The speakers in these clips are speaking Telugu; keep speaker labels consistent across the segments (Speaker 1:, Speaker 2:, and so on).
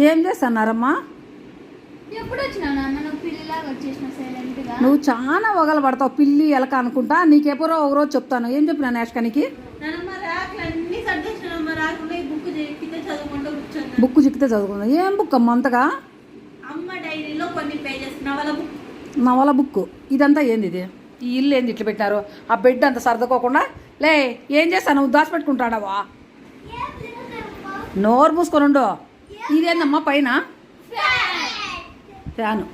Speaker 1: ఏం చేస్తున్నారమ్మా?
Speaker 2: ఎప్పుడు వచ్చినావు నాన్న? నువ్వు పిల్లిలాగా వచ్చేసినావు సైలెంట్గా.
Speaker 1: నువ్వు చాలా వగలు పడతావు, పిల్లి ఎలక అనుకుంటా. నీకెప్పుడో ఒక రోజు చెప్తాను. ఏం చెప్పినా నేషకానికి బుక్ చిక్కితే చదువుకుందా? ఏం బుక్ అమ్మ అంతగా?
Speaker 2: అమ్మ డైరీలో కొన్ని పేజెస్ నవల బుక్.
Speaker 1: నవల బుక్. ఇదంతా ఏంది ఇది? ఈ ఇల్లు ఏంది ఇట్లా పెట్టినారు? ఆ బెడ్ అంతా సర్దుకోకుండా లే. ఏం చేస్తాను? నువ్వు దాచిపెట్టుకుంటాడావా? నోరు మూసుకొని ఉండు. ఇదేందమ్మా పైన ఫ్యాను?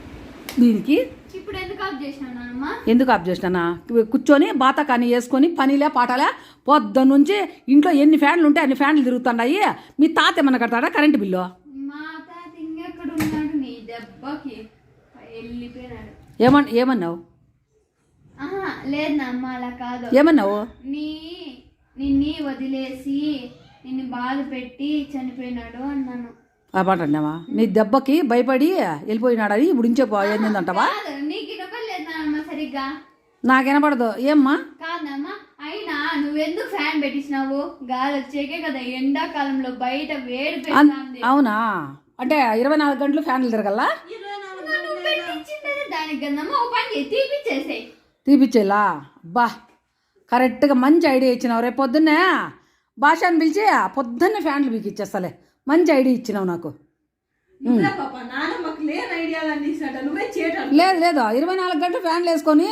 Speaker 1: దీనికి
Speaker 2: ఇప్పుడు ఎందుకు ఆఫ్ చేసినావు నాన్నమ్మ?
Speaker 1: ఎందుకు ఆఫ్ చేసినా? కూర్చొని బాత కానీ వేసుకొని పనిలే పాటలే పొద్దున్న నుంచి ఇంట్లో ఎన్ని ఫ్యాన్లు ఉంటే అన్ని ఫ్యాన్లు తిరుగుతున్నాయి. మీ తాత ఏమన్నా కడతాడా కరెంటు బిల్లు?
Speaker 2: మా తాత ఇంకెక్కడ ఉన్నాడు? నీ దెబ్బకి వెళ్ళిపోయినాడు.
Speaker 1: ఏమన్నావు?
Speaker 2: లేదు నాన్న, అలా కాదు.
Speaker 1: ఏమన్నావు?
Speaker 2: నిన్ను వదిలేసి నిన్ను బాధ పెట్టి చనిపోయినాడు అన్నాను.
Speaker 1: ఆ మాట అన్నావా? నీ దెబ్బకి భయపడి వెళ్ళిపోయినాడని ఇప్పుడు ఇంచే ఏంటంటావా?
Speaker 2: నీకు వినపడలేదు నాన్నమ్మ సరిగ్గా?
Speaker 1: నాకు వినపడదు. ఏమ్మా?
Speaker 2: కాదమ్మా, అయినా నువ్వెందుకు ఫ్యాన్ పెట్టించినావు? గాలి వచ్చేకే కదా, ఎండాకాలంలో బయట వేడి పెడుతుంది.
Speaker 1: అవునా? అంటే 24 గంటలు ఫ్యాన్లు తిరగల్లా?
Speaker 2: దానికి కదమ్మా ఓ పని తీపిచ్చేసే.
Speaker 1: తీపిచ్చేలా? బా, కరెక్ట్గా మంచి ఐడియా ఇచ్చినావు. రేపు పొద్దున్నే భాషను పిలిచి పొద్దున్నే ఫ్యాన్లు మీకు ఇచ్చేస్తాలే. మంచి ఐడియా ఇచ్చినావు నాకు. లేదు 24 గంటలు ఫ్యాన్లు వేసుకొని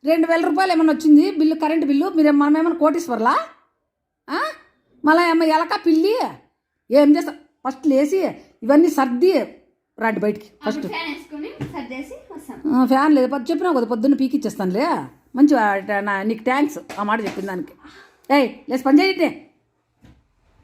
Speaker 1: 2000 రూపాయలు ఏమన్నా వచ్చింది బిల్లు, కరెంటు బిల్లు. మనమేమన్నా కోటీశ్వర్లా? మళ్ళీ ఏమన్నా ఎలక పిల్లి ఏం చేస్తా? ఫస్ట్ లేచి ఇవన్నీ సర్ది రండి బయటికి. ఫస్ట్ ఫ్యాన్ లేదు చెప్పినావు కదా, పొద్దున్న పీకి ఇచ్చేస్తానులే. మంచి నీకు థ్యాంక్స్ ఆ మాట చెప్పిన దానికి. ఏయ్ లేసి పని చేయండి.